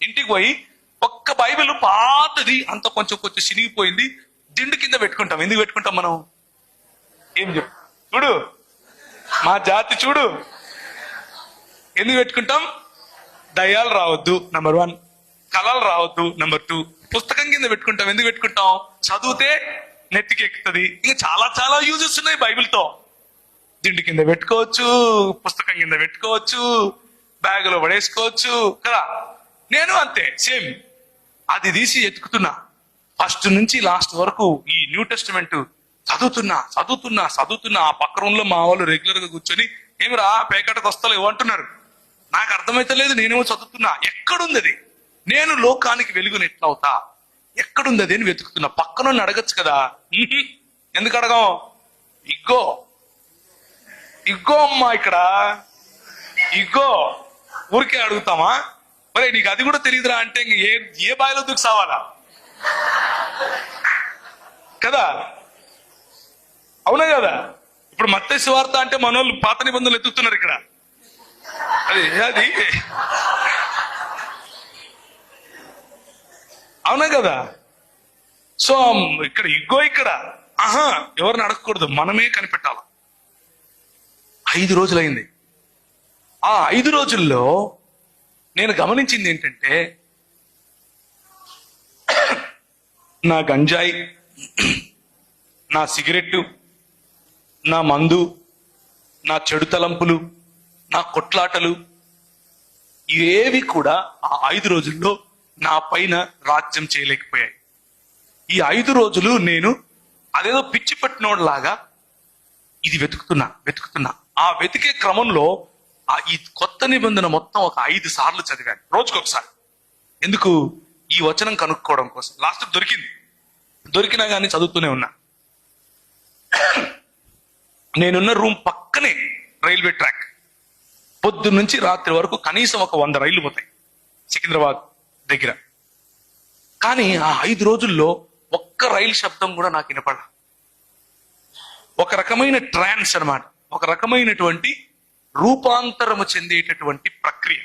ఇంటికి పోయి ఒక్క బైబిల్ పాతది అంత కొంచెం కొంచెం చినిగిపోయింది దిండు కింద పెట్టుకుంటాం. ఎందుకు పెట్టుకుంటాం మనం? ఏం చెప్పు చూడు, మా జాతి చూడు, ఎందుకు పెట్టుకుంటాం? దయ్యాలు రావద్దు నంబర్ 1, కళలు రావద్దు నంబర్ 2. పుస్తకం కింద పెట్టుకుంటాం. ఎందుకు పెట్టుకుంటాం? చదివితే నెత్తికి ఎక్కుతుంది. ఇంకా చాలా చాలా యూజెస్ ఉన్నాయి బైబిల్తో. దిండు కింద పెట్టుకోవచ్చు, పుస్తకం కింద పెట్టుకోవచ్చు, బ్యాగులో పడేసుకోవచ్చు కదా. నేను అంతే సేమ్. అది తీసి ఎత్తుకుతున్నా, ఫస్ట్ నుంచి లాస్ట్ వరకు ఈ న్యూ టెస్టిమెంట్ చదువుతున్నా. ఆ పక్క రూమ్ లో మా వాళ్ళు రెగ్యులర్ గా కూర్చొని ఏమిరా పేకటకు వస్తలేవు అంటున్నారు. నాకు అర్థమైతలేదు, నేనేమో చదువుతున్నా. ఎక్కడుంది అది? నేను లోకానికి వెలుగుని ఎట్లవుతా? ఎక్కడుంది అది అని వెతుకుతున్నా. పక్కన అడగచ్చు కదా. ఎందుకు అడగం? ఇగ్గో అమ్మా, ఇక్కడ ఇగ్గో. ఊరికే అడుగుతామా? మరి నీకు అది కూడా తెలియదురా అంటే ఏ బాయిలో దూకు సావాలా కదా? అవునా కదా? ఇప్పుడు మత్తయి సువార్త అంటే మనోళ్ళు పాత నిబంధనలు ఎత్తుతున్నారు ఇక్కడ. అది అవునా కదా? సో ఇక్కడ ఎవరిని అడగకూడదు, మనమే కనిపెట్టాలి. 5 రోజులైంది. ఆ 5 రోజుల్లో నేను గమనించింది ఏంటంటే, నా గంజాయి, నా సిగరెట్టు, నా మందు, నా చెడు తలంపులు, నా కొట్లాటలు ఇవేవి కూడా ఆ 5 రోజుల్లో నా పైన రాజ్యం చేయలేకపోయాయి. ఈ 5 రోజులు నేను అదేదో పిచ్చి పట్టినోడ్లాగా ఇది వెతుకుతున్నా. ఆ వెతికే క్రమంలో ఈ కొత్త నిబంధన మొత్తం ఒక 5 సార్లు చదివాను, రోజుకొకసారి. ఎందుకు? ఈ వచనం కనుక్కోవడం కోసం. లాస్ట్ దొరికినా కానీ చదువుతూనే ఉన్నా. నేనున్న రూమ్ పక్కనే రైల్వే ట్రాక్. పొద్దు నుంచి రాత్రి వరకు కనీసం ఒక 100 రైళ్లు పోతాయి సికింద్రాబాద్ దగ్గర. కానీ ఆ 5 రోజుల్లో ఒక్క రైలు శబ్దం కూడా నాకు వినపడ. ఒక రకమైన ట్రాన్స్ అన్నమాట, ఒక రకమైనటువంటి రూపాంతరము చెందేటటువంటి ప్రక్రియ.